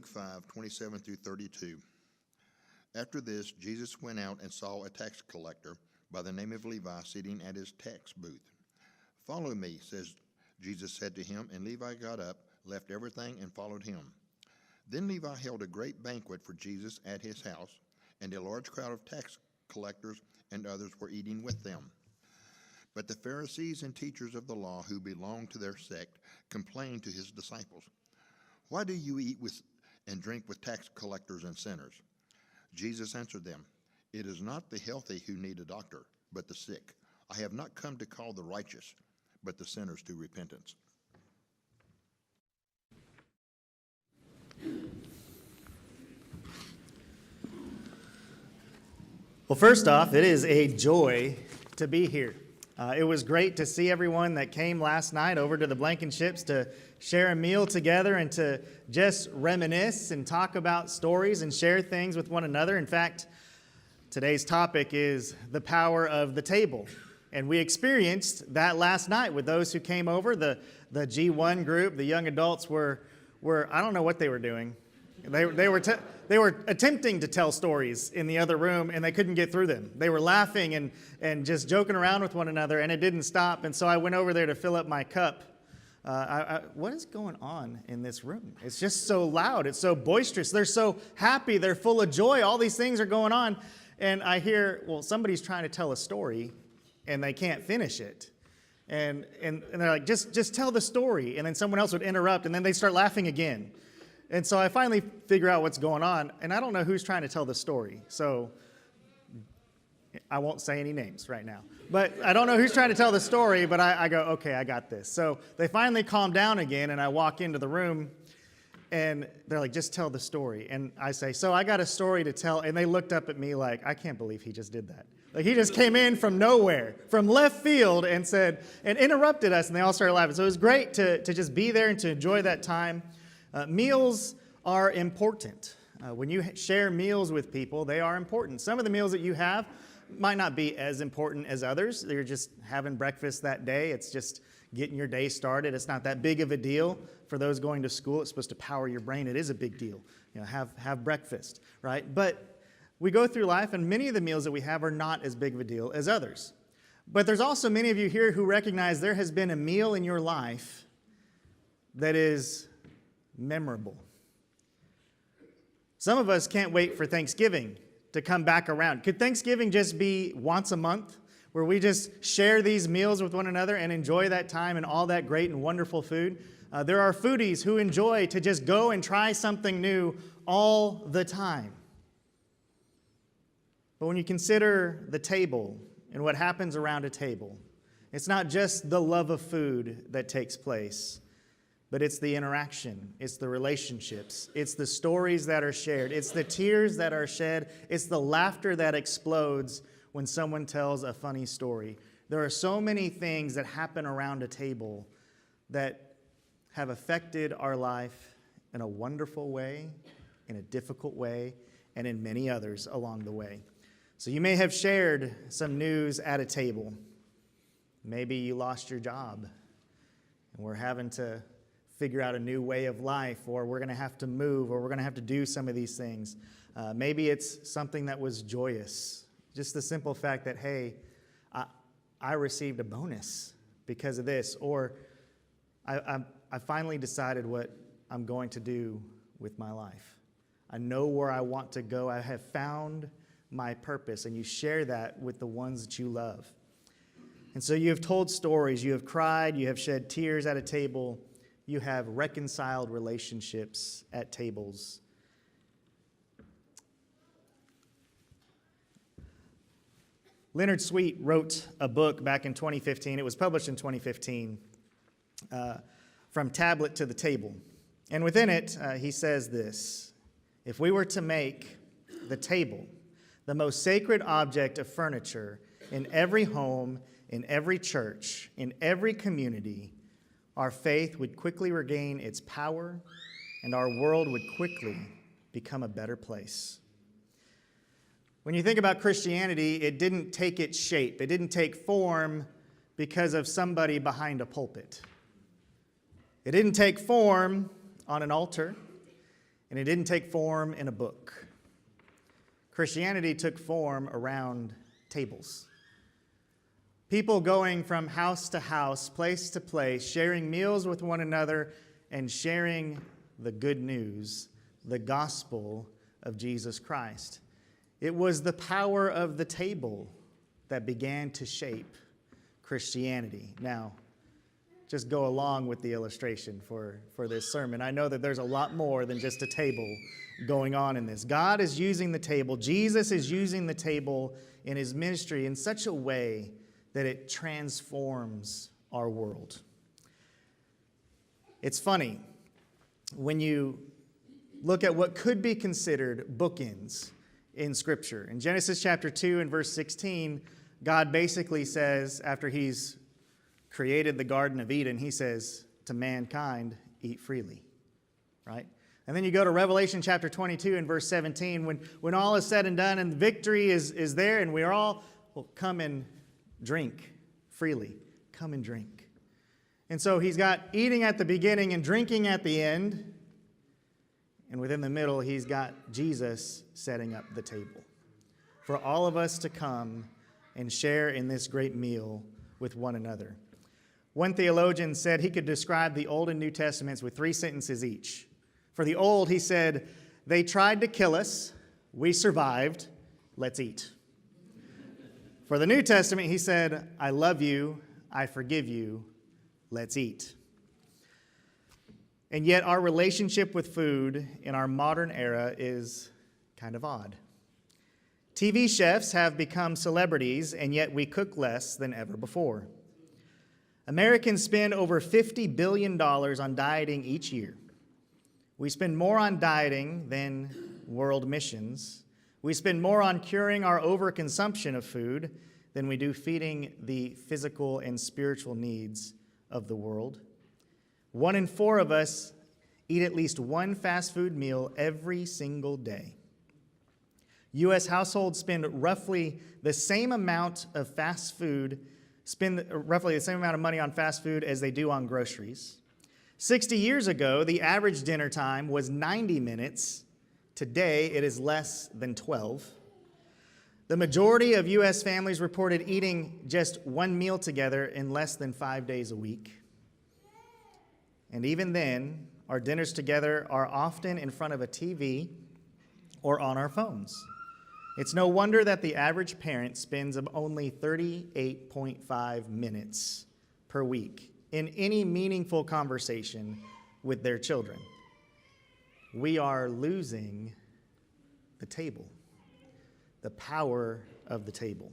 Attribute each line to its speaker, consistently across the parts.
Speaker 1: Luke 5:27 through 32. After this, Jesus went out and saw a tax collector by the name of Levi sitting at his tax booth. "Follow me," Jesus said to him, and Levi got up, left everything, and followed him. Then Levi held a great banquet for Jesus at his house, and a large crowd of tax collectors and others were eating with them. But the Pharisees and teachers of the law who belonged to their sect complained to his disciples, "Why do you eat with and drink with tax collectors and sinners?" Jesus answered them, "It is not the healthy who need a doctor, but the sick. I have not come to call the righteous, but the sinners to repentance."
Speaker 2: Well, first off, it is a joy to be here. It was great to see everyone that came last night over to the Blankenships to share a meal together and to just reminisce and talk about stories and share things with one another. In fact, today's topic is the power of the table. And we experienced that last night with those who came over. The G1 group, the young adults were I don't know what they were doing. They were attempting to tell stories in the other room, and they couldn't get through them. They were laughing and just joking around with one another, and it didn't stop. And so I went over there to fill up my cup. What is going on in this room? It's just so loud. It's so boisterous. They're so happy. They're full of joy. All these things are going on. And I hear, well, somebody's trying to tell a story, and they can't finish it. And they're like, just tell the story. And then someone else would interrupt, and then they start laughing again. And so I finally figure out what's going on, and I don't know who's trying to tell the story. So I won't say any names right now. But I don't know who's trying to tell the story, but I go, okay, I got this. So they finally calm down again, and I walk into the room, and they're like, just tell the story. And I say, so I got a story to tell. And they looked up at me like, I can't believe he just did that. Like, he just came in from nowhere, from left field, and said, and interrupted us, and they all started laughing. So it was great to just be there and to enjoy that time. Meals are important. When you share meals with people, they are important. Some of the meals that you have might not be as important as others. You're just having breakfast that day. It's just getting your day started. It's not that big of a deal. For those going to school, it's supposed to power your brain. It is a big deal. Have breakfast, right? But we go through life, and many of the meals that we have are not as big of a deal as others. But there's also many of you here who recognize there has been a meal in your life that is memorable. Some of us can't wait for Thanksgiving to come back around. Could Thanksgiving just be once a month where we just share these meals with one another and enjoy that time and all that great and wonderful food? There are foodies who enjoy to just go and try something new all the time. But when you consider the table and what happens around a table, it's not just the love of food that takes place, but it's the interaction, it's the relationships, it's the stories that are shared, it's the tears that are shed, it's the laughter that explodes when someone tells a funny story. There are so many things that happen around a table that have affected our life in a wonderful way, in a difficult way, and in many others along the way. So you may have shared some news at a table. Maybe you lost your job, and we're having to figure out a new way of life, or we're going to have to move, or we're going to have to do some of these things. Maybe it's something that was joyous. Just the simple fact that, hey, I received a bonus because of this, or I finally decided what I'm going to do with my life. I know where I want to go. I have found my purpose, and you share that with the ones that you love. And so you have told stories, you have cried, you have shed tears at a table, you have reconciled relationships at tables. Leonard Sweet wrote a book back in 2015. It was published in 2015, From Tablet to the Table. And within it, he says this: if we were to make the table the most sacred object of furniture in every home, in every church, in every community, our faith would quickly regain its power, and our world would quickly become a better place. When you think about Christianity, it didn't take its shape. It didn't take form because of somebody behind a pulpit. It didn't take form on an altar. and it didn't take form in a book. Christianity took form around tables. People going from house to house, place to place, sharing meals with one another and sharing the good news, the gospel of Jesus Christ. It was the power of the table that began to shape Christianity. Now, just go along with the illustration for this sermon. I know that there's a lot more than just a table going on in this. God is using the table. Jesus is using the table in his ministry in such a way that it transforms our world. It's funny, when you look at what could be considered bookends in Scripture. In Genesis chapter 2 and verse 16, God basically says, after he's created the Garden of Eden, he says to mankind, eat freely, right? And then you go to Revelation chapter 22 and verse 17, when all is said and done and victory is there and we're all, well, come and drink freely. Come and drink. And so he's got eating at the beginning and drinking at the end. And within the middle, he's got Jesus setting up the table for all of us to come and share in this great meal with one another. One theologian said he could describe the Old and New Testaments with 3 sentences each. For the Old, he said, they tried to kill us, we survived, let's eat. For the New Testament, he said, I love you, I forgive you, let's eat. And yet our relationship with food in our modern era is kind of odd. TV chefs have become celebrities, and yet we cook less than ever before. Americans spend over $50 billion on dieting each year. We spend more on dieting than world missions. We spend more on curing our overconsumption of food than we do feeding the physical and spiritual needs of the world. 1 in 4 of us eat at least one fast food meal every single day. U.S. households spend roughly the same amount of money on fast food as they do on groceries. 60 years ago, the average dinner time was 90 minutes. Today, it is less than 12. The majority of U.S. families reported eating just one meal together in less than 5 days a week. And even then, our dinners together are often in front of a TV or on our phones. It's no wonder that the average parent spends only 38.5 minutes per week in any meaningful conversation with their children. We are losing the table, the power of the table.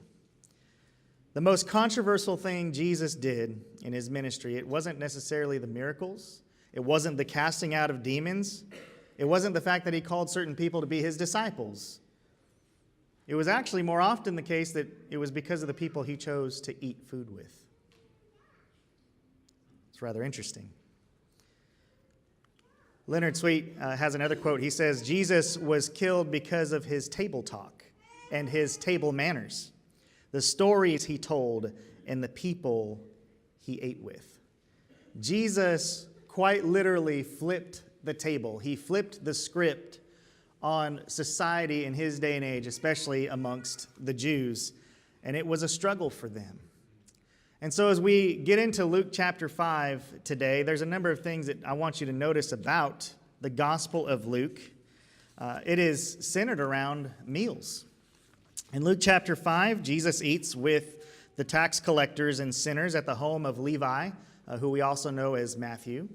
Speaker 2: The most controversial thing Jesus did in his ministry, it wasn't necessarily the miracles. It wasn't the casting out of demons. It wasn't the fact that he called certain people to be his disciples. It was actually more often the case that it was because of the people he chose to eat food with. It's rather interesting. Leonard Sweet has another quote. He says, Jesus was killed because of his table talk and his table manners, the stories he told, and the people he ate with. Jesus quite literally flipped the table. He flipped the script on society in his day and age, especially amongst the Jews, and it was a struggle for them. And so as we get into Luke chapter 5 today, there's a number of things that I want you to notice about the Gospel of Luke. It is centered around meals. In Luke chapter 5, Jesus eats with the tax collectors and sinners at the home of Levi, who we also know as Matthew.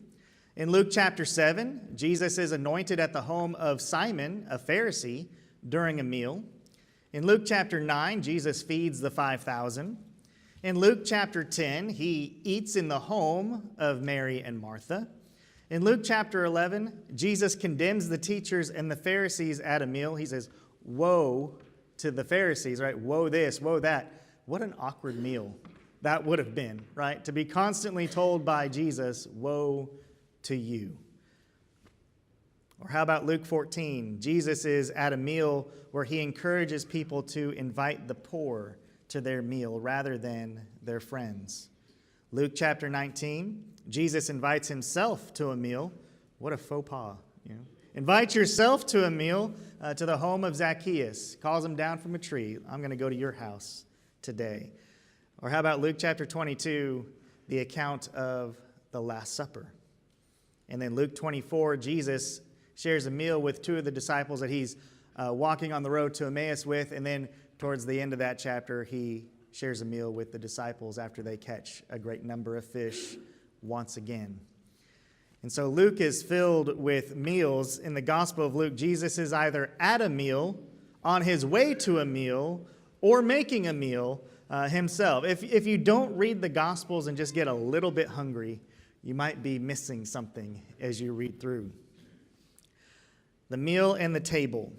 Speaker 2: In Luke chapter 7, Jesus is anointed at the home of Simon, a Pharisee, during a meal. In Luke chapter 9, Jesus feeds the 5,000. In Luke chapter 10, he eats in the home of Mary and Martha. In Luke chapter 11, Jesus condemns the teachers and the Pharisees at a meal. He says, woe to the Pharisees, right? Woe this, woe that. What an awkward meal that would have been, right? To be constantly told by Jesus, woe to you. Or how about Luke 14? Jesus is at a meal where he encourages people to invite the poor to their meal rather than their friends. Luke chapter 19, Jesus invites himself to a meal. What a faux pas, you know? Invite yourself to a meal to the home of Zacchaeus. Calls him down from a tree. I'm going to go to your house today. Or how about Luke chapter 22, the account of the Last Supper? And then Luke 24, Jesus shares a meal with two of the disciples that he's walking on the road to Emmaus with. And then towards the end of that chapter, he shares a meal with the disciples after they catch a great number of fish once again. And so Luke is filled with meals. In the Gospel of Luke, Jesus is either at a meal, on his way to a meal, or making a meal himself. If you don't read the Gospels and just get a little bit hungry, you might be missing something as you read through. The meal and the table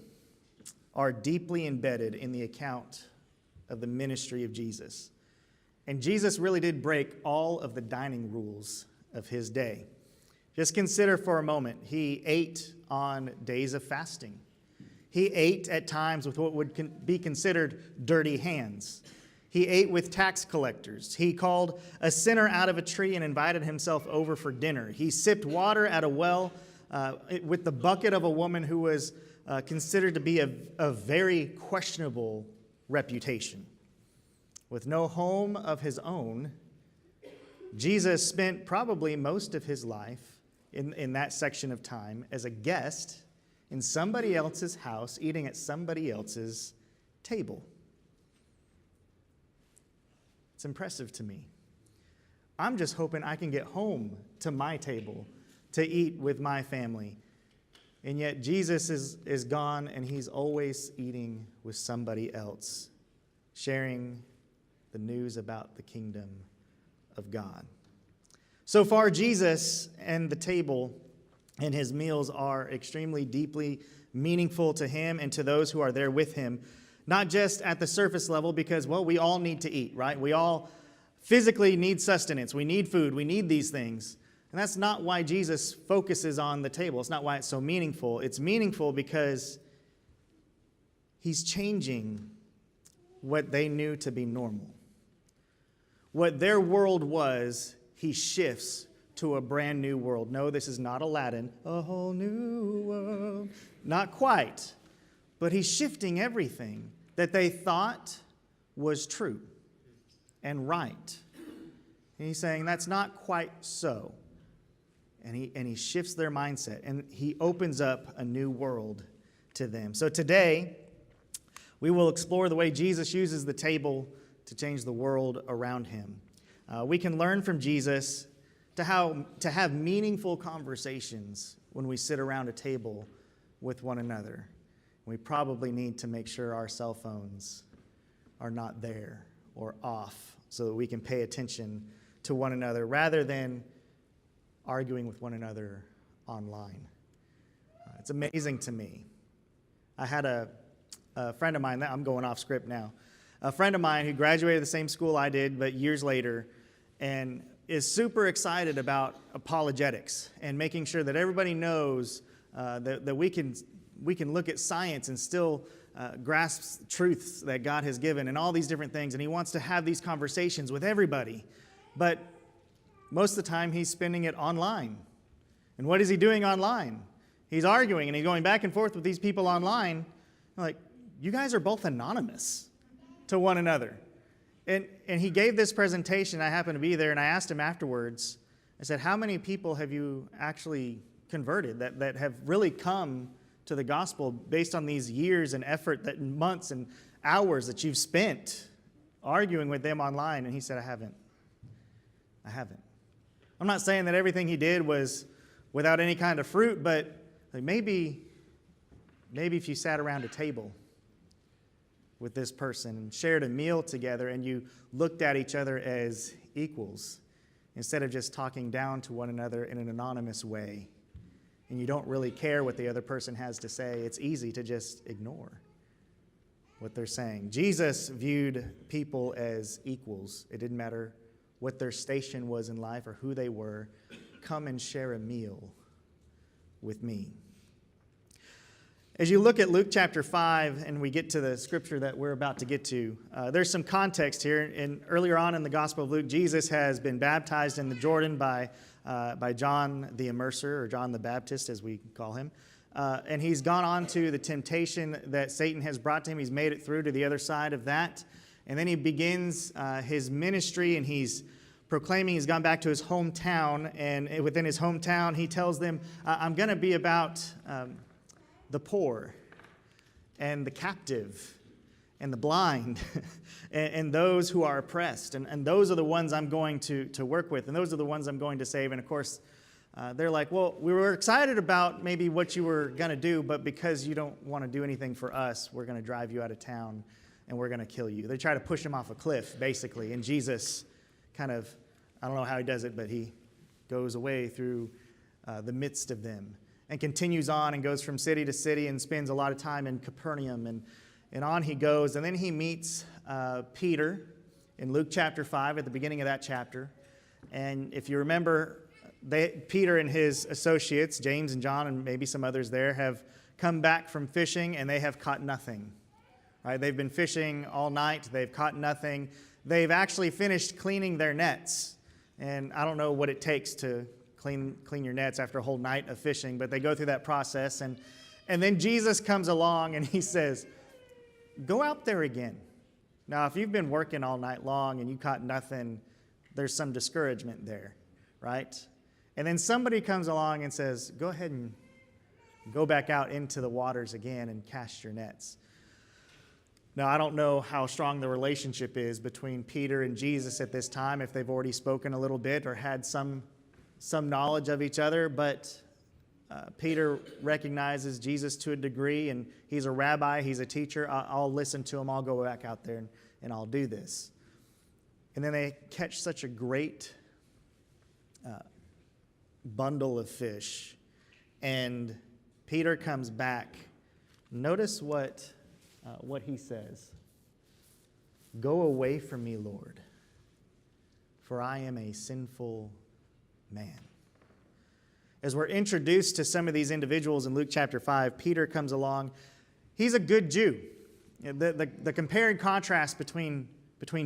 Speaker 2: are deeply embedded in the account of the ministry of Jesus. And Jesus really did break all of the dining rules of his day. Just consider for a moment, he ate on days of fasting. He ate at times with what would be considered dirty hands. He ate with tax collectors. He called a sinner out of a tree and invited himself over for dinner. He sipped water at a well with the bucket of a woman who was considered to be of very questionable reputation. With no home of his own, Jesus spent probably most of his life in that section of time as a guest in somebody else's house, eating at somebody else's table. It's impressive to me. I'm just hoping I can get home to my table to eat with my family. And yet Jesus is gone, and he's always eating with somebody else, sharing the news about the kingdom of God. So far, Jesus and the table and his meals are extremely deeply meaningful to him and to those who are there with him, not just at the surface level because, well, we all need to eat, right? We all physically need sustenance. We need food. We need these things. And that's not why Jesus focuses on the table. It's not why it's so meaningful. It's meaningful because he's changing what they knew to be normal. What their world was, he shifts to a brand new world. No, this is not Aladdin, a whole new world. Not quite. But he's shifting everything that they thought was true and right. And he's saying that's not quite so. And he shifts their mindset, and he opens up a new world to them. So today, we will explore the way Jesus uses the table to change the world around him. We can learn from Jesus to have meaningful conversations when we sit around a table with one another. We probably need to make sure our cell phones are not there or off so that we can pay attention to one another rather than arguing with one another online. It's amazing to me. I had a friend of mine, I'm going off script now, a friend of mine who graduated the same school I did, but years later, and is super excited about apologetics and making sure that everybody knows that we can look at science and still grasp truths that God has given and all these different things. And he wants to have these conversations with everybody. But most of the time, he's spending it online. And what is he doing online? He's arguing, and he's going back and forth with these people online. Like, you guys are both anonymous to one another. And he gave this presentation. I happened to be there, and I asked him afterwards, I said, how many people have you actually converted that have really come to the gospel based on these years and effort, that months and hours that you've spent arguing with them online? And he said, I haven't. I'm not saying that everything he did was without any kind of fruit, but maybe if you sat around a table with this person and shared a meal together and you looked at each other as equals instead of just talking down to one another in an anonymous way, and you don't really care what the other person has to say, it's easy to just ignore what they're saying. Jesus viewed people as equals. It didn't matter what their station was in life or who they were. Come and share a meal with me. As you look at Luke chapter 5, and we get to the scripture that we're about to get to, there's some context here. And earlier on in the Gospel of Luke, Jesus has been baptized in the Jordan by John the Immerser, or John the Baptist, as we call him. and he's gone on to the temptation that Satan has brought to him. He's made it through to the other side of that. And then he begins his ministry, and he's proclaiming he's gone back to his hometown. And within his hometown, he tells them, I'm going to be about the poor and the captive and the blind and those who are oppressed. And those are the ones I'm going to work with, and those are the ones I'm going to save. And of course, they're like, well, we were excited about maybe what you were going to do, but because you don't want to do anything for us, we're going to drive you out of town and we're going to kill you. They try to push him off a cliff, basically. And Jesus kind of, I don't know how he does it, but he goes away through the midst of them and continues on and goes from city to city and spends a lot of time in Capernaum. And on he goes. And then he meets Peter in Luke chapter 5 at the beginning of that chapter. And if you remember, Peter and his associates, James and John and maybe some others there, have come back from fishing and they have caught nothing. Right? They've been fishing all night. They've caught nothing. They've actually finished cleaning their nets. And I don't know what it takes to clean your nets after a whole night of fishing, but they go through that process. And then Jesus comes along and he says, go out there again. Now, if you've been working all night long and you caught nothing, there's some discouragement there, right? And then somebody comes along and says, go ahead and go back out into the waters again and cast your nets. Now, I don't know how strong the relationship is between Peter and Jesus at this time, if they've already spoken a little bit or had some knowledge of each other, but Peter recognizes Jesus to a degree, and he's a rabbi, he's a teacher. I'll listen to him, I'll go back out there and I'll do this. And then they catch such a great bundle of fish, and Peter comes back. Notice what he says. Go away from me, Lord, for I am a sinful man. As we're introduced to some of these individuals in Luke chapter 5, Peter comes along. He's a good Jew. The compare and contrast between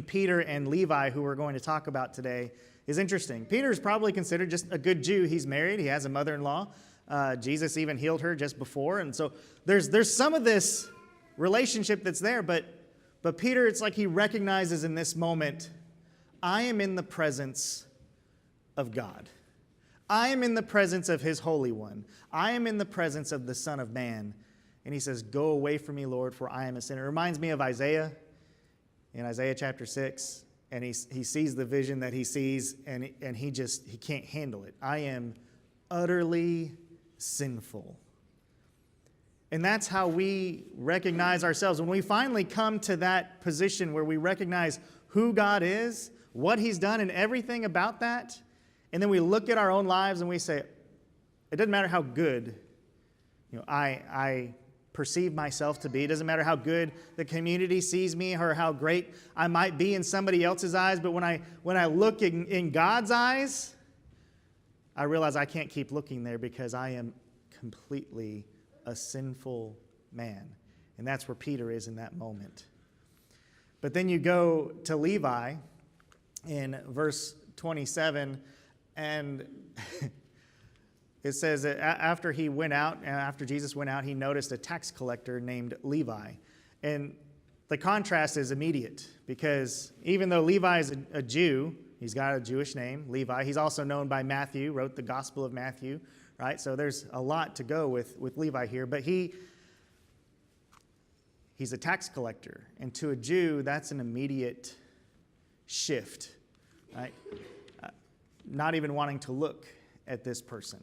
Speaker 2: Peter and Levi, who we're going to talk about today, is interesting. Peter is probably considered just a good Jew. He's married. He has a mother-in-law. Jesus even healed her just before. And so there's some of this relationship that's there. But Peter, it's like he recognizes in this moment, I am in the presence of God. I am in the presence of his Holy One. I am in the presence of the Son of Man. And he says, go away from me, Lord, for I am a sinner. It reminds me of Isaiah, in Isaiah chapter 6. And he sees the vision that he sees, and he can't handle it. I am utterly sinful. And that's how we recognize ourselves. When we finally come to that position where we recognize who God is, what he's done, and everything about that, and then we look at our own lives and we say, it doesn't matter how good I perceive myself to be. It doesn't matter how good the community sees me or how great I might be in somebody else's eyes. But when I look in God's eyes, I realize I can't keep looking there because I am completely a sinful man. And that's where Peter is in that moment. But then you go to Levi in verse 27, and it says that after Jesus went out, he noticed a tax collector named Levi. And the contrast is immediate, because even though Levi is a Jew, he's got a Jewish name, Levi. He's also known by Matthew, wrote the Gospel of Matthew, right? So there's a lot to go with Levi here. But he's a tax collector. And to a Jew, that's an immediate shift, right? Not even wanting to look at this person.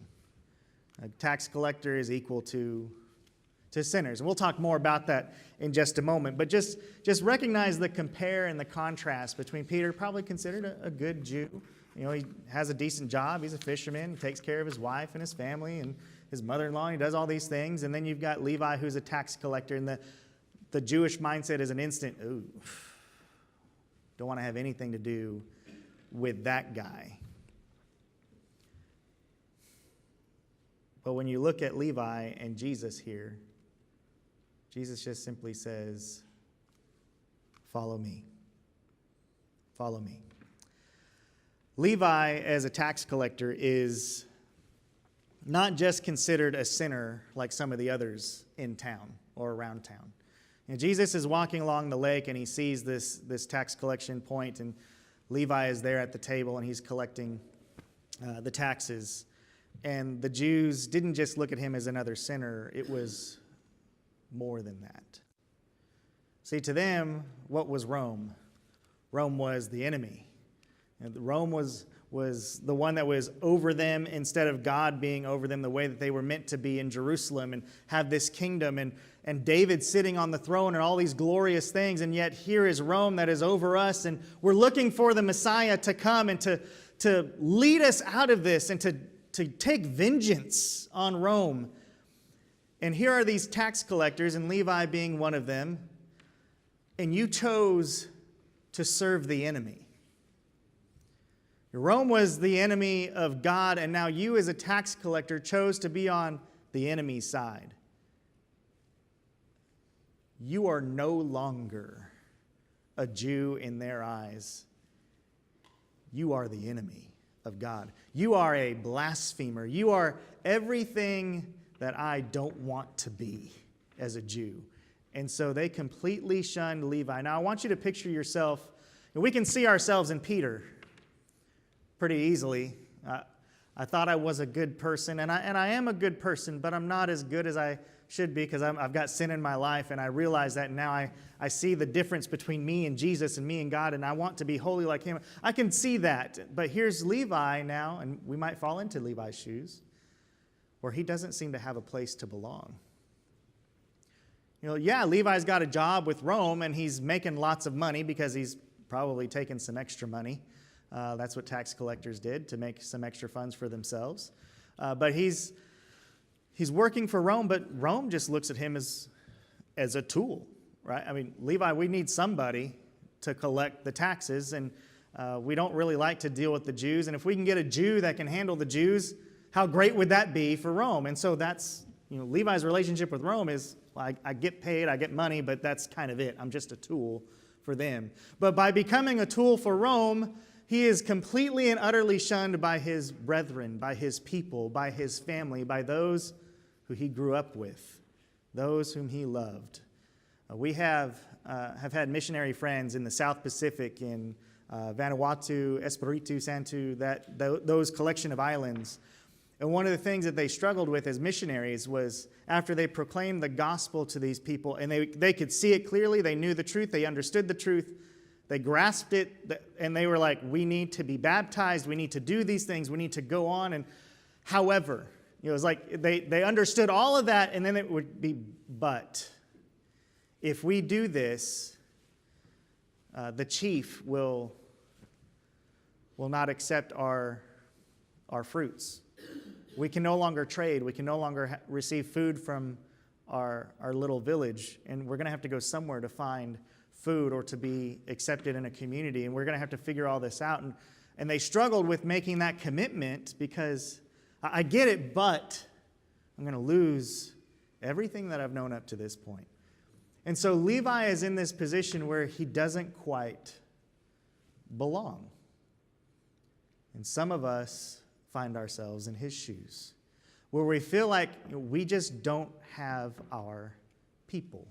Speaker 2: A tax collector is equal to sinners. And we'll talk more about that in just a moment. But just recognize the compare and the contrast between Peter, probably considered a good Jew. He has a decent job. He's a fisherman. He takes care of his wife and his family and his mother-in-law. He does all these things. And then you've got Levi, who's a tax collector. And the Jewish mindset is an instant, ooh, don't want to have anything to do with that guy. But when you look at Levi and Jesus here, Jesus just simply says, follow me. Follow me. Levi, as a tax collector, is not just considered a sinner like some of the others in town or around town. And Jesus is walking along the lake, and he sees this tax collection point, and Levi is there at the table, and he's collecting the taxes. And the Jews didn't just look at him as another sinner. It was more than that. See, to them, what was Rome? Rome was the enemy. And Rome was the one that was over them instead of God being over them the way that they were meant to be in Jerusalem and have this kingdom and David sitting on the throne and all these glorious things. And yet here is Rome that is over us, and we're looking for the Messiah to come and to lead us out of this and to take vengeance on Rome. And here are these tax collectors, and Levi being one of them, and you chose to serve the enemy. Rome was the enemy of God, and now you as a tax collector chose to be on the enemy's side. You are no longer a Jew in their eyes. You are the enemy of God. You are a blasphemer. You are everything that I don't want to be as a Jew. And so they completely shunned Levi. Now I want you to picture yourself, and we can see ourselves in Peter pretty easily. I thought I was a good person, and I am a good person, but I'm not as good as I should be because I've got sin in my life, and I realize that now I see the difference between me and Jesus and me and God, and I want to be holy like him. I can see that, but here's Levi now, and we might fall into Levi's shoes, where he doesn't seem to have a place to belong. Yeah, Levi's got a job with Rome, and he's making lots of money because he's probably taking some extra money. That's what tax collectors did, to make some extra funds for themselves. But he's working for Rome, but Rome just looks at him as a tool, right? I mean, Levi, we need somebody to collect the taxes, and we don't really like to deal with the Jews. And if we can get a Jew that can handle the Jews, how great would that be for Rome? And so that's, Levi's relationship with Rome is, I get paid, I get money, but that's kind of it. I'm just a tool for them. But by becoming a tool for Rome, he is completely and utterly shunned by his brethren, by his people, by his family, by those who he grew up with, those whom he loved. We have had missionary friends in the South Pacific, in Vanuatu, Espiritu Santo, those collection of islands. And one of the things that they struggled with as missionaries was after they proclaimed the gospel to these people, and they could see it clearly, they knew the truth, they understood the truth, they grasped it, and they were like, we need to be baptized, we need to do these things, we need to go on. And however, it was like they understood all of that, and then it would be, but if we do this, the chief will not accept our fruits. We can no longer trade. We can no longer receive food from our little village, and we're going to have to go somewhere to find food or to be accepted in a community, and we're going to have to figure all this out. And they struggled with making that commitment because I get it, but I'm going to lose everything that I've known up to this point. And so Levi is in this position where he doesn't quite belong. And some of us find ourselves in his shoes, where we feel like we just don't have our people.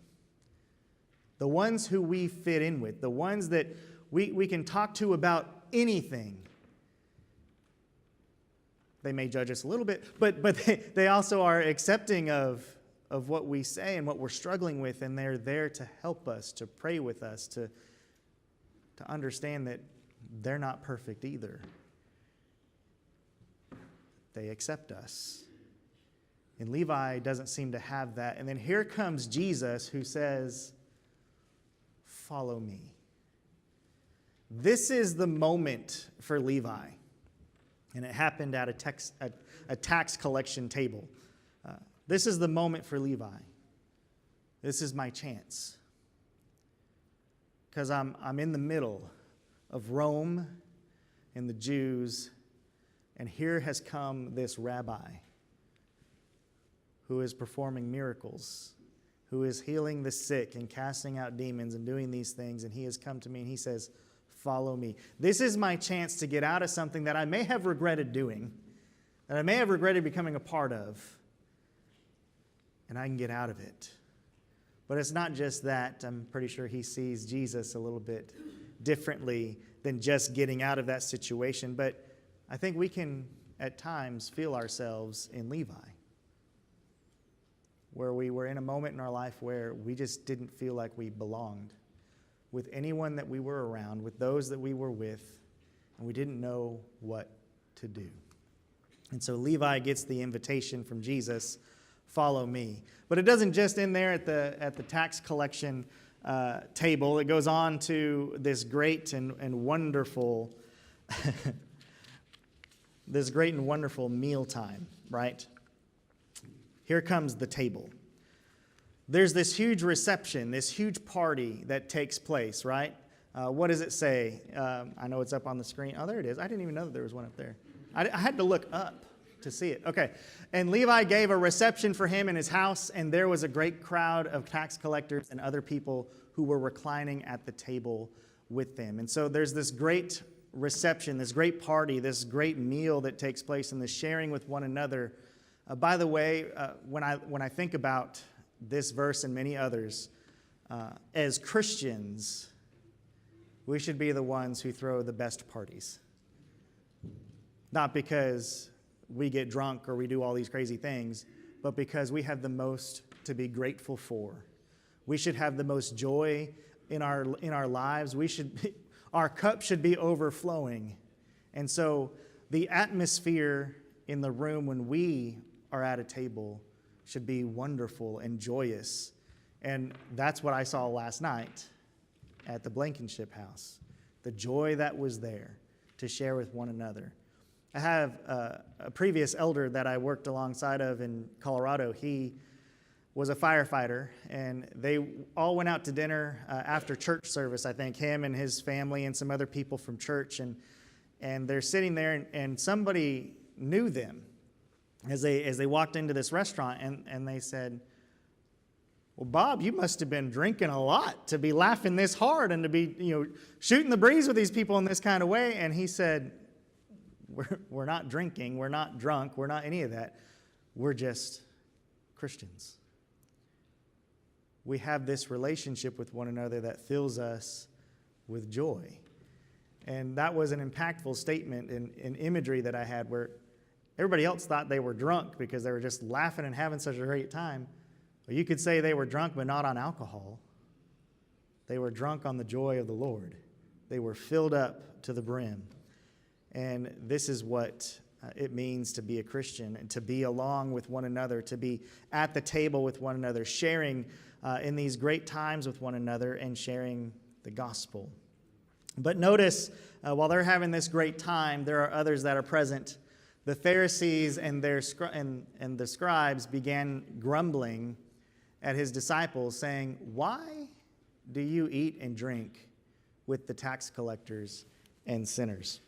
Speaker 2: The ones who we fit in with, the ones that we can talk to about anything. They may judge us a little bit, but they also are accepting of what we say and what we're struggling with, and they're there to help us, to pray with us, to understand that they're not perfect either. They accept us. And Levi doesn't seem to have that. And then here comes Jesus, who says, follow me. This is the moment for Levi. And it happened at a tax collection table. This is the moment for Levi. This is my chance. Because I'm in the middle of Rome and the Jews, and here has come this rabbi who is performing miracles, who is healing the sick and casting out demons and doing these things, and he has come to me and he says, follow me. This is my chance to get out of something that I may have regretted doing, that I may have regretted becoming a part of, and I can get out of it. But it's not just that. I'm pretty sure he sees Jesus a little bit differently than just getting out of that situation. But I think we can, at times, feel ourselves in Levi, where we were in a moment in our life where we just didn't feel like we belonged with anyone that we were around, with those that we were with, and we didn't know what to do. And so Levi gets the invitation from Jesus, follow me. But it doesn't just end there at the tax collection table. It goes on to this great and wonderful mealtime, right? Here comes the table. There's this huge reception, this huge party that takes place, right? What does it say? I know it's up on the screen. Oh, there it is. I didn't even know that there was one up there. I had to look up to see it. Okay. And Levi gave a reception for him in his house, and there was a great crowd of tax collectors and other people who were reclining at the table with them. And so there's this great reception, this great party, this great meal that takes place, and the sharing with one another. By the way, when I think about this verse and many others, as Christians, we should be the ones who throw the best parties. Not because we get drunk or we do all these crazy things, but because we have the most to be grateful for. We should have the most joy in our lives. Our cup should be overflowing. And so the atmosphere in the room when we are at a table should be wonderful and joyous. And that's what I saw last night at the Blankenship house. The joy that was there to share with one another. I have a previous elder that I worked alongside of in Colorado. He was a firefighter, and they all went out to dinner after church service, I think, him and his family and some other people from church. And they're sitting there, and somebody knew them as they walked into this restaurant, and they said, well, Bob, you must have been drinking a lot to be laughing this hard and to be, shooting the breeze with these people in this kind of way. And he said, we're not drinking, we're not drunk, we're not any of that. We're just Christians. We have this relationship with one another that fills us with joy. And that was an impactful statement in imagery that I had where everybody else thought they were drunk because they were just laughing and having such a great time. Well, you could say they were drunk, but not on alcohol. They were drunk on the joy of the Lord. They were filled up to the brim. And this is what it means to be a Christian and to be along with one another, to be at the table with one another, sharing in these great times with one another and sharing the gospel. But notice, while they're having this great time, there are others that are present. The Pharisees and the scribes began grumbling at his disciples, saying, "Why do you eat and drink with the tax collectors and sinners?"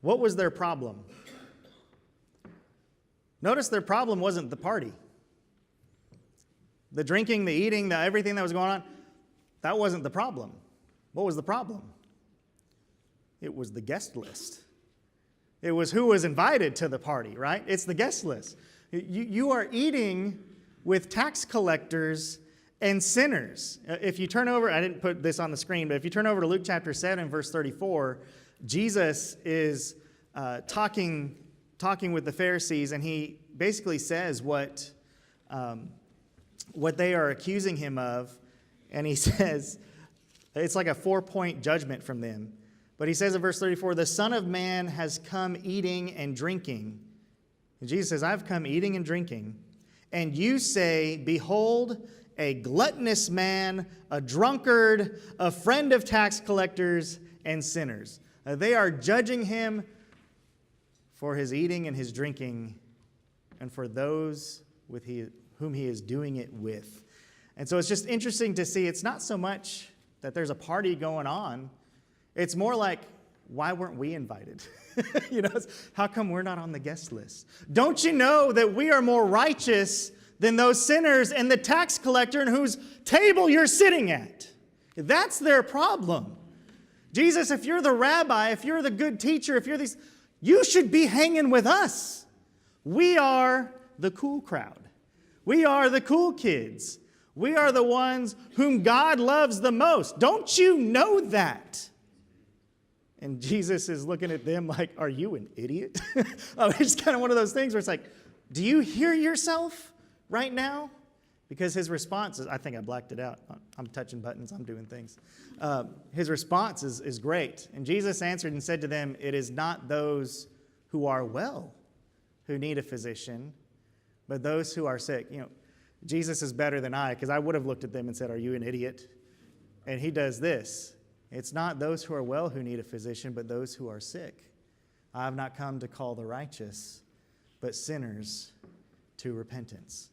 Speaker 2: What was their problem? Notice their problem wasn't the party. The drinking, the eating, everything that was going on, that wasn't the problem. What was the problem? It was the guest list. It was who was invited to the party, right? It's the guest list. You are eating with tax collectors and sinners. If you turn over, I didn't put this on the screen, but if you turn over to Luke chapter 7, verse 34, Jesus is talking with the Pharisees, and he basically says what they are accusing him of, and he says, it's like a 4-point judgment from them. But he says in verse 34, "The Son of Man has come eating and drinking." And Jesus says, "I've come eating and drinking. And you say, 'Behold, a gluttonous man, a drunkard, a friend of tax collectors and sinners.'" They are judging him for his eating and his drinking and for those with whom he is doing it with. And so it's just interesting to see it's not so much that there's a party going on. It's more like, why weren't we invited? How come we're not on the guest list? Don't you know that we are more righteous than those sinners and the tax collector in whose table you're sitting at? That's their problem. Jesus, if you're the rabbi, if you're the good teacher, if you're these, You should be hanging with us. We are the cool crowd. We are the cool kids. We are the ones whom God loves the most. Don't you know that? And Jesus is looking at them like, are you an idiot? It's kind of one of those things where it's like, do you hear yourself right now? Because his response is, I think I blacked it out. I'm touching buttons. I'm doing things. His response is great. And Jesus answered and said to them, it is not those who are well who need a physician, but those who are sick. Jesus is better than I, because I would have looked at them and said, are you an idiot? And he does this. It's not those who are well who need a physician, but those who are sick. I have not come to call the righteous, but sinners to repentance.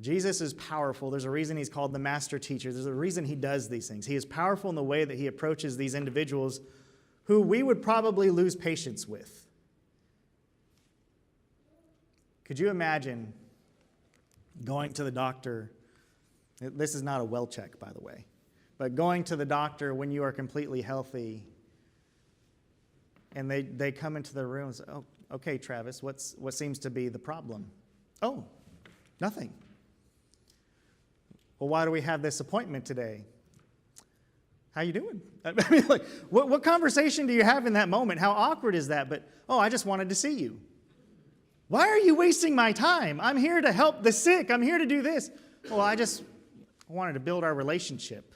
Speaker 2: Jesus is powerful. There's a reason he's called the master teacher. There's a reason he does these things. He is powerful in the way that he approaches these individuals who we would probably lose patience with. Could you imagine going to the doctor? This is not a well check, by the way. But going to the doctor when you are completely healthy, and they come into the room and say, oh, okay, Travis, what seems to be the problem? Oh, nothing. Well, why do we have this appointment today? How you doing? I mean, like, what conversation do you have in that moment? How awkward is that? But, oh, I just wanted to see you. Why are you wasting my time? I'm here to help the sick. I'm here to do this. Well, I just wanted to build our relationship.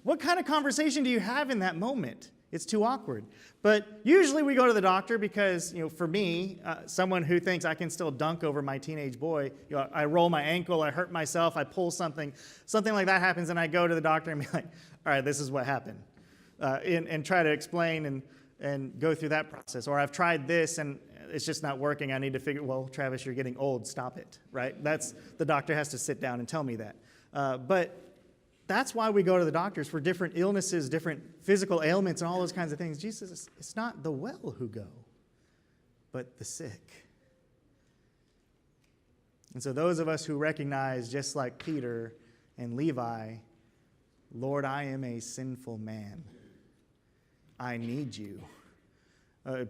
Speaker 2: What kind of conversation do you have in that moment? It's too awkward. But usually we go to the doctor because, for me, someone who thinks I can still dunk over my teenage boy, I roll my ankle, I hurt myself, I pull something like that happens, and I go to the doctor and be like, all right, this is what happened. And try to explain and go through that process. Or I've tried this and it's just not working. I need to figure, well, Travis, you're getting old. Stop it, right? The doctor has to sit down and tell me that. But that's why we go to the doctors for different illnesses, different physical ailments, and all those kinds of things. Jesus says, it's not the well who go, but the sick. And so those of us who recognize, just like Peter and Levi, Lord, I am a sinful man. I need you.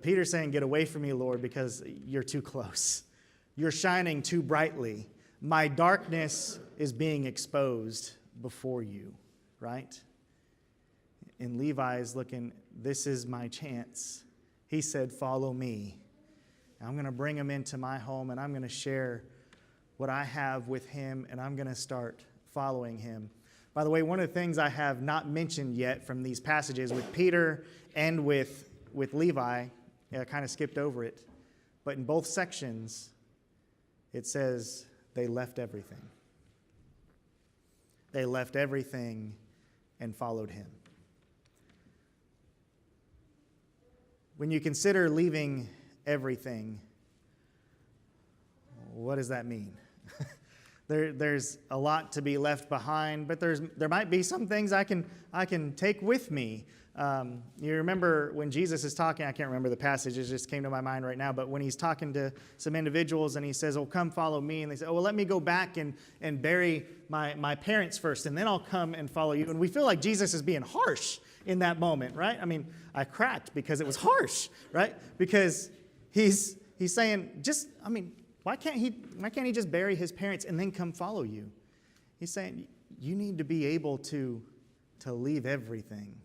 Speaker 2: Peter's saying, get away from me, Lord, because you're too close. You're shining too brightly. My darkness is being exposed before you, right? And Levi is looking, this is my chance. He said, follow me. I'm going to bring him into my home, and I'm going to share what I have with him, and I'm going to start following him. By the way, one of the things I have not mentioned yet from these passages with Peter and with Levi, I kind of skipped over it, but in both sections, it says they left everything. They left everything and followed him. When you consider leaving everything, what does that mean? There's a lot to be left behind, but there might be some things I can take with me. You remember when Jesus is talking, I can't remember the passage, it just came to my mind right now, but when he's talking to some individuals and he says, oh, come follow me. And they say, oh, well, let me go back and bury my parents first, and then I'll come and follow you. And we feel like Jesus is being harsh in that moment, right? I mean, I cracked because it was harsh, right? Because he's saying, why can't he just bury his parents and then come follow you? He's saying, you need to be able to leave everything.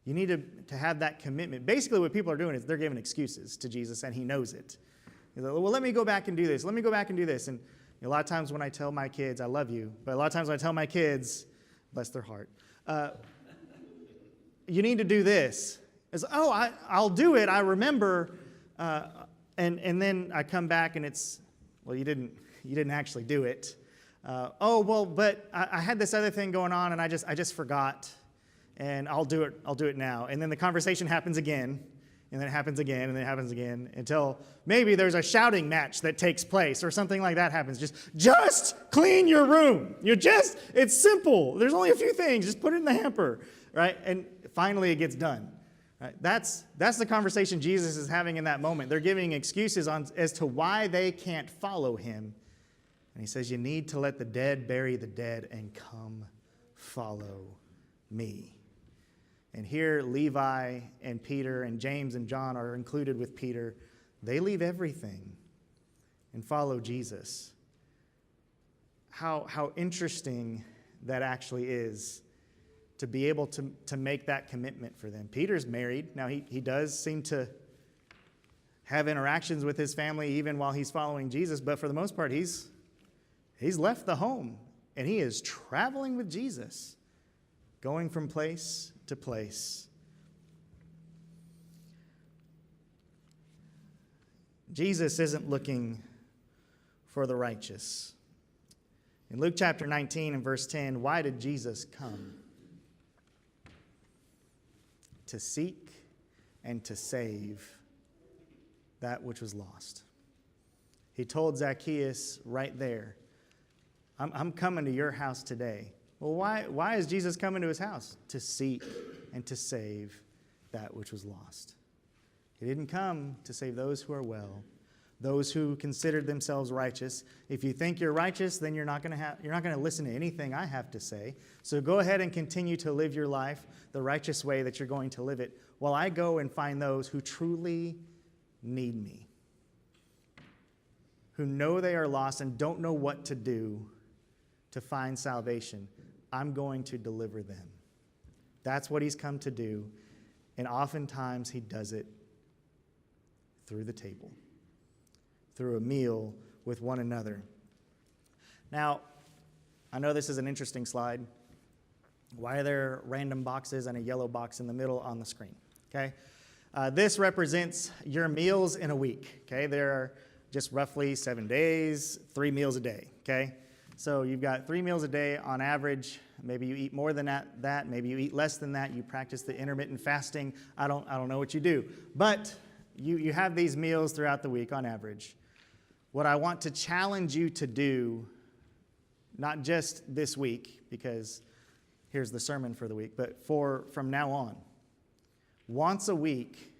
Speaker 2: You need to have that commitment. Basically, what people are doing is they're giving excuses to Jesus, and he knows it. He's like, well, let me go back and do this. Let me go back and do this. And a lot of times when I tell my kids, I love you, but a lot of times when I tell my kids, bless their heart, you need to do this. It's, oh, I'll do it. I remember. And then I come back and it's, well, you didn't actually do it. But I had this other thing going on and I just forgot, and I'll do it now. And then the conversation happens again, and then it happens again, and then it happens again, until maybe there's a shouting match that takes place or something like that happens. Just clean your room. It's simple. There's only a few things. Just put it in the hamper, right? And finally it gets done. Right? That's the conversation Jesus is having in that moment. They're giving excuses as to why they can't follow him. And he says, you need to let the dead bury the dead and come follow me. And here Levi and Peter and James and John are included with Peter. They leave everything and follow Jesus. How interesting that actually is to be able to make that commitment for them. Peter's married. Now, he does seem to have interactions with his family even while he's following Jesus, but for the most part, he's left the home, and he is traveling with Jesus, going from place to place. Jesus isn't looking for the righteous. In Luke chapter 19 and verse 10, why did Jesus come? To seek and to save that which was lost. He told Zacchaeus right there, I'm coming to your house today. Well, why is Jesus coming to his house? To seek and to save that which was lost. He didn't come to save those who are well, those who considered themselves righteous. If you think you're righteous, then you're not going to listen to anything I have to say. So go ahead and continue to live your life the righteous way that you're going to live it, while I go and find those who truly need me, who know they are lost and don't know what to do to find salvation. I'm going to deliver them. That's what he's come to do, and oftentimes he does it through the table, through a meal with one another. Now, I know this is an interesting slide. Why are there random boxes and a yellow box in the middle on the screen? Okay, this represents your meals in a week. Okay, there are just roughly 7 days, 3 meals a day. Okay, so you've got 3 meals a day on average. Maybe you eat more than that. Maybe you eat less than that. You practice the intermittent fasting. I don't know what you do, but you have these meals throughout the week on average. What I want to challenge you to do, not just this week, because here's the sermon for the week, but from now on, once a week,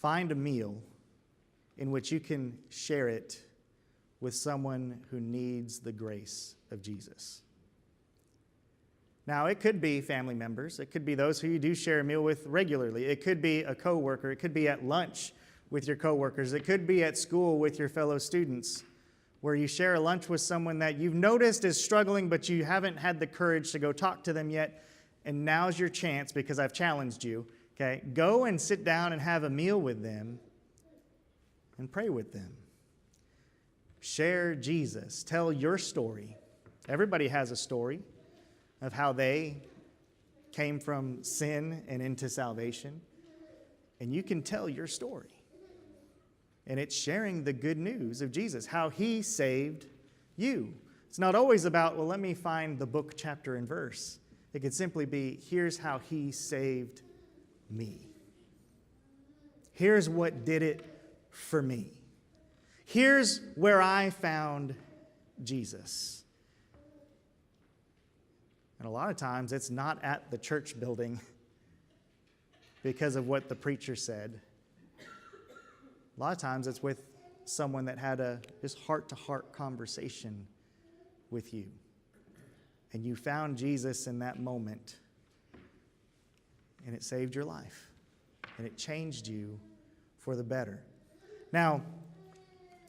Speaker 2: find a meal in which you can share it with someone who needs the grace of Jesus. Now, it could be family members. It could be those who you do share a meal with regularly. It could be a coworker. It could be at lunch with your coworkers. It could be at school with your fellow students, where you share a lunch with someone that you've noticed is struggling, but you haven't had the courage to go talk to them yet. And now's your chance, because I've challenged you. Okay, go and sit down and have a meal with them and pray with them. Share Jesus. Tell your story. Everybody has a story of how they came from sin and into salvation. And you can tell your story. And it's sharing the good news of Jesus, how he saved you. It's not always about, well, let me find the book, chapter, and verse. It could simply be, here's how he saved me. Here's what did it for me. Here's where I found Jesus. And a lot of times it's not at the church building because of what the preacher said. A lot of times it's with someone that had a just heart-to-heart conversation with you. And you found Jesus in that moment. And it saved your life. And it changed you for the better. Now,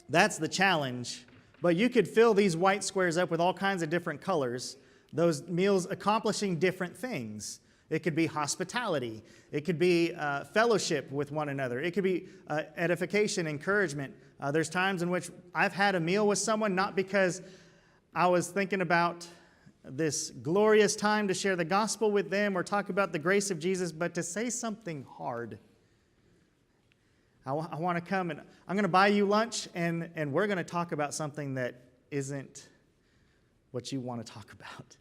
Speaker 2: that's the challenge. But you could fill these white squares up with all kinds of different colors. Those meals accomplishing different things. It could be hospitality. It could be fellowship with one another. It could be edification, encouragement. There's times in which I've had a meal with someone, not because I was thinking about this glorious time to share the gospel with them or talk about the grace of Jesus, but to say something hard. I want to come and I'm going to buy you lunch, and we're going to talk about something that isn't what you want to talk about.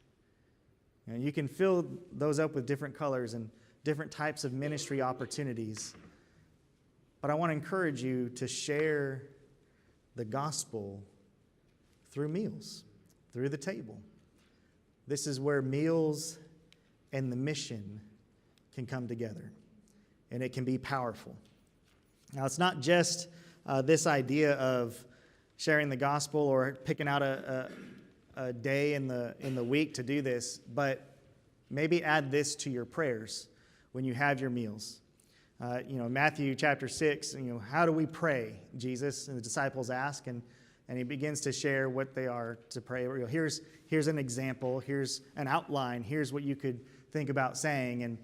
Speaker 2: You know, you can fill those up with different colors and different types of ministry opportunities. But I want to encourage you to share the gospel through meals, through the table. This is where meals and the mission can come together, and it can be powerful. Now, it's not just this idea of sharing the gospel or picking out a day in the week to do this, but maybe add this to your prayers when you have your meals. Matthew chapter 6, how do we pray, Jesus? And the disciples ask, and he begins to share what they are to pray. Here's an example. Here's an outline. Here's what you could think about saying. And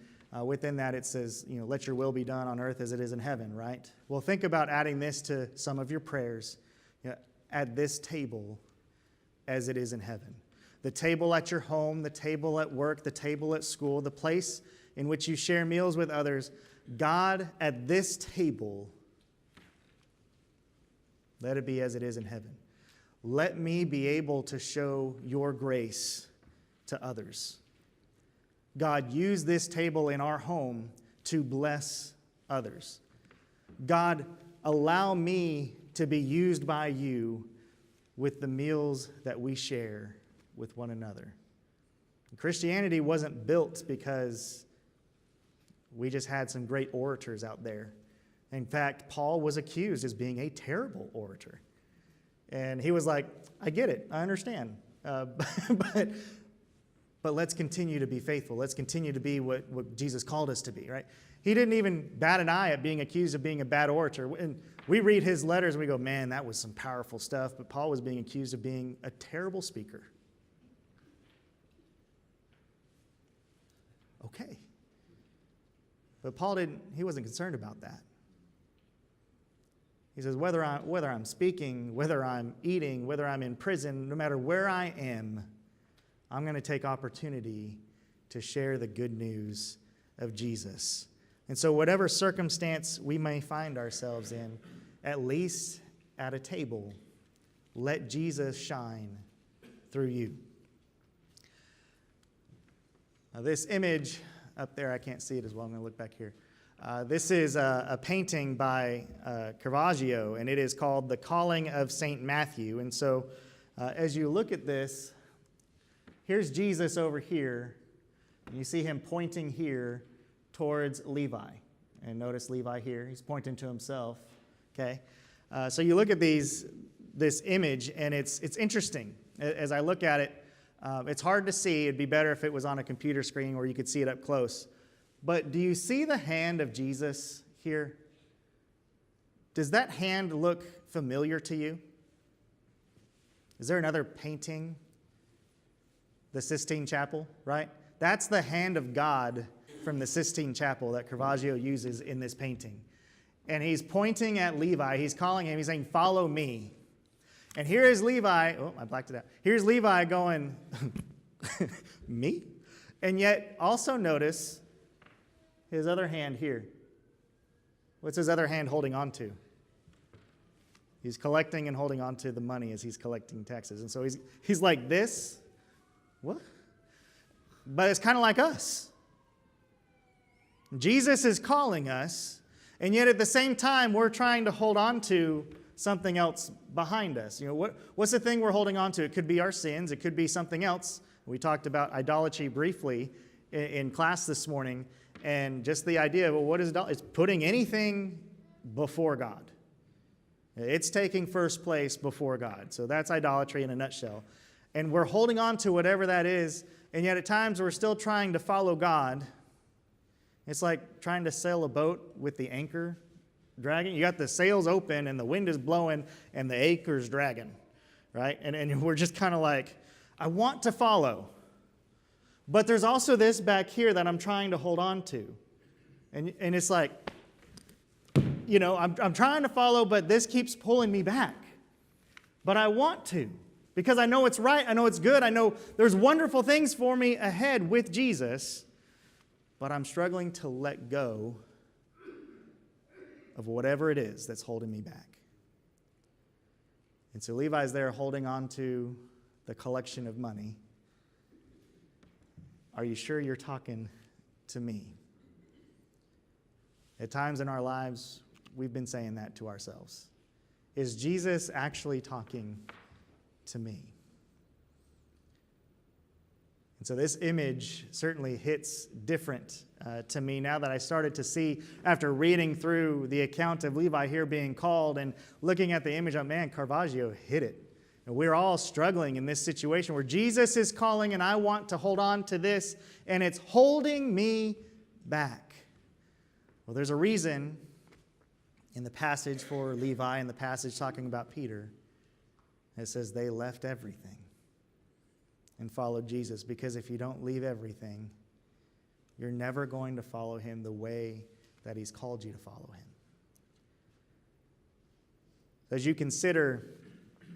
Speaker 2: within that it says, let your will be done on earth as it is in heaven, right? Well, think about adding this to some of your prayers. At this table as it is in heaven. The table at your home, the table at work, the table at school, the place in which you share meals with others. God, at this table, let it be as it is in heaven. Let me be able to show your grace to others. God, use this table in our home to bless others. God, allow me to be used by you with the meals that we share with one another. Christianity wasn't built because we just had some great orators out there. In fact, Paul was accused as being a terrible orator. And he was like, I get it, I understand. But let's continue to be faithful. Let's continue to be what Jesus called us to be, right? He didn't even bat an eye at being accused of being a bad orator. And we read his letters and we go, man, that was some powerful stuff. But Paul was being accused of being a terrible speaker. Okay. But Paul he wasn't concerned about that. He says, whether I'm speaking, whether I'm eating, whether I'm in prison, no matter where I am, I'm going to take opportunity to share the good news of Jesus. And so whatever circumstance we may find ourselves in, at least at a table, let Jesus shine through you. Now, this image up there, I can't see it as well. I'm going to look back here. This is a painting by Caravaggio, and it is called The Calling of St. Matthew. And so as you look at this, here's Jesus over here, and you see him pointing here towards Levi. And notice Levi here, he's pointing to himself, okay? So you look at this image, and it's interesting. As I look at it, it's hard to see. It'd be better if it was on a computer screen where you could see it up close. But do you see the hand of Jesus here? Does that hand look familiar to you? Is there another painting? The Sistine Chapel, right? That's the hand of God from the Sistine Chapel that Caravaggio uses in this painting. And he's pointing at Levi. He's calling him. He's saying, follow me. And here is Levi. Oh, I blacked it out. Here's Levi going, me? And yet also notice his other hand here. What's his other hand holding on to? He's collecting and holding on to the money as he's collecting taxes. And so he's like this. What? But it's kind of like us. Jesus is calling us, and yet at the same time, we're trying to hold on to something else behind us. What's the thing we're holding on to? It could be our sins. It could be something else. We talked about idolatry briefly in class this morning, and just the idea of, well, what is idolatry? It's putting anything before God. It's taking first place before God. So that's idolatry in a nutshell. And we're holding on to whatever that is, and yet at times we're still trying to follow God. It's like trying to sail a boat with the anchor dragging. You got the sails open and the wind is blowing and the anchor's dragging, right? And we're just kind of like, I want to follow. But there's also this back here that I'm trying to hold on to. And it's like, I'm trying to follow, but this keeps pulling me back. But I want to. Because I know it's right, I know it's good, I know there's wonderful things for me ahead with Jesus, but I'm struggling to let go of whatever it is that's holding me back. And so Levi's there holding on to the collection of money. Are you sure you're talking to me? At times in our lives, we've been saying that to ourselves. Is Jesus actually talking to me? And so this image certainly hits different to me now that I started to see, after reading through the account of Levi here being called and looking at the image, man, Caravaggio hit it. And we're all struggling in this situation where Jesus is calling and I want to hold on to this and it's holding me back. Well, there's a reason in the passage for Levi and the passage talking about Peter. It says they left everything and followed Jesus, because if you don't leave everything, you're never going to follow him the way that he's called you to follow him. As you consider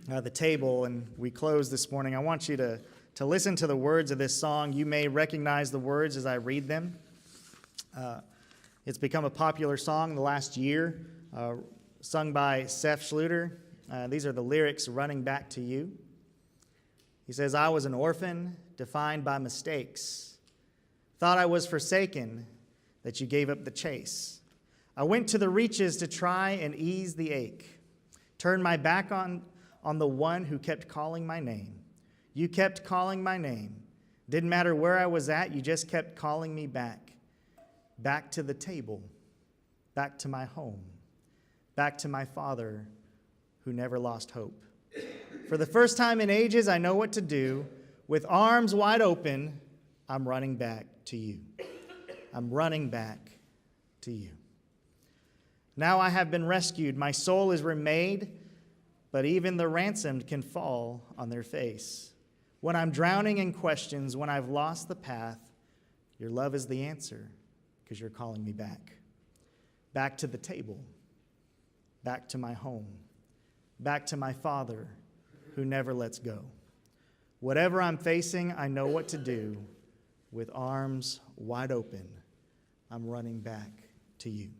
Speaker 2: the table and we close this morning, I want you to listen to the words of this song. You may recognize the words as I read them. It's become a popular song the last year, sung by Seth Schluter. These are the lyrics, "Running Back to You." He says, "I was an orphan, defined by mistakes. Thought I was forsaken, that you gave up the chase. I went to the reaches to try and ease the ache. Turned my back on the one who kept calling my name. You kept calling my name. Didn't matter where I was at, you just kept calling me back. Back to the table, back to my home, back to my Father who never lost hope. For the first time in ages, I know what to do. With arms wide open, I'm running back to you. I'm running back to you. Now I have been rescued. My soul is remade, but even the ransomed can fall on their face. When I'm drowning in questions, when I've lost the path, your love is the answer, because you're calling me back. Back to the table, back to my home, back to my Father who never lets go. Whatever I'm facing, I know what to do. With arms wide open, I'm running back to you.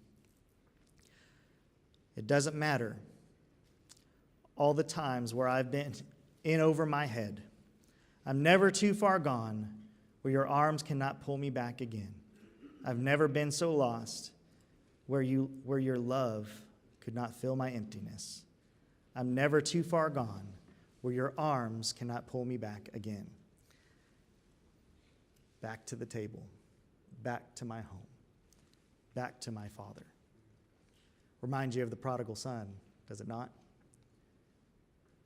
Speaker 2: It doesn't matter all the times where I've been in over my head. I'm never too far gone where your arms cannot pull me back again. I've never been so lost where your love could not fill my emptiness. I'm never too far gone where your arms cannot pull me back again. Back to the table, back to my home, back to my Father. Reminds you of the prodigal son, does it not?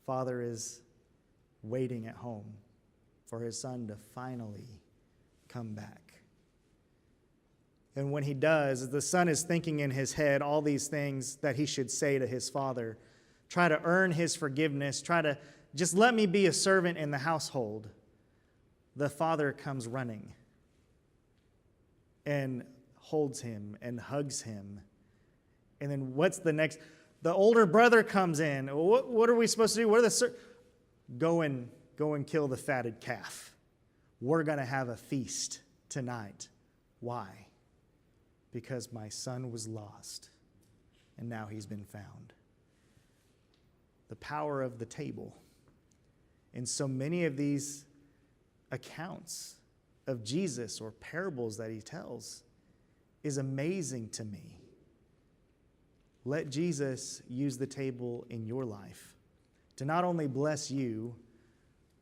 Speaker 2: Father is waiting at home for his son to finally come back. And when he does, the son is thinking in his head all these things that he should say to his father. Try to earn his forgiveness. Try to just let me be a servant in the household. The father comes running and holds him and hugs him. And then what's the next? The older brother comes in. What are we supposed to do? What are go and kill the fatted calf. We're going to have a feast tonight. Why? Because my son was lost, and now he's been found. The power of the table. In so many of these accounts of Jesus or parables that he tells is amazing to me. Let Jesus use the table in your life to not only bless you,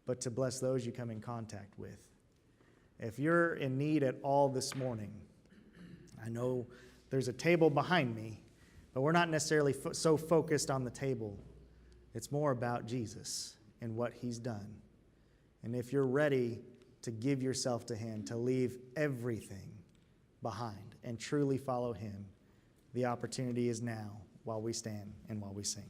Speaker 2: but to bless those you come in contact with. If you're in need at all this morning, I know there's a table behind me, but we're not necessarily so focused on the table. It's more about Jesus and what he's done. And if you're ready to give yourself to him, to leave everything behind and truly follow him, the opportunity is now while we stand and while we sing.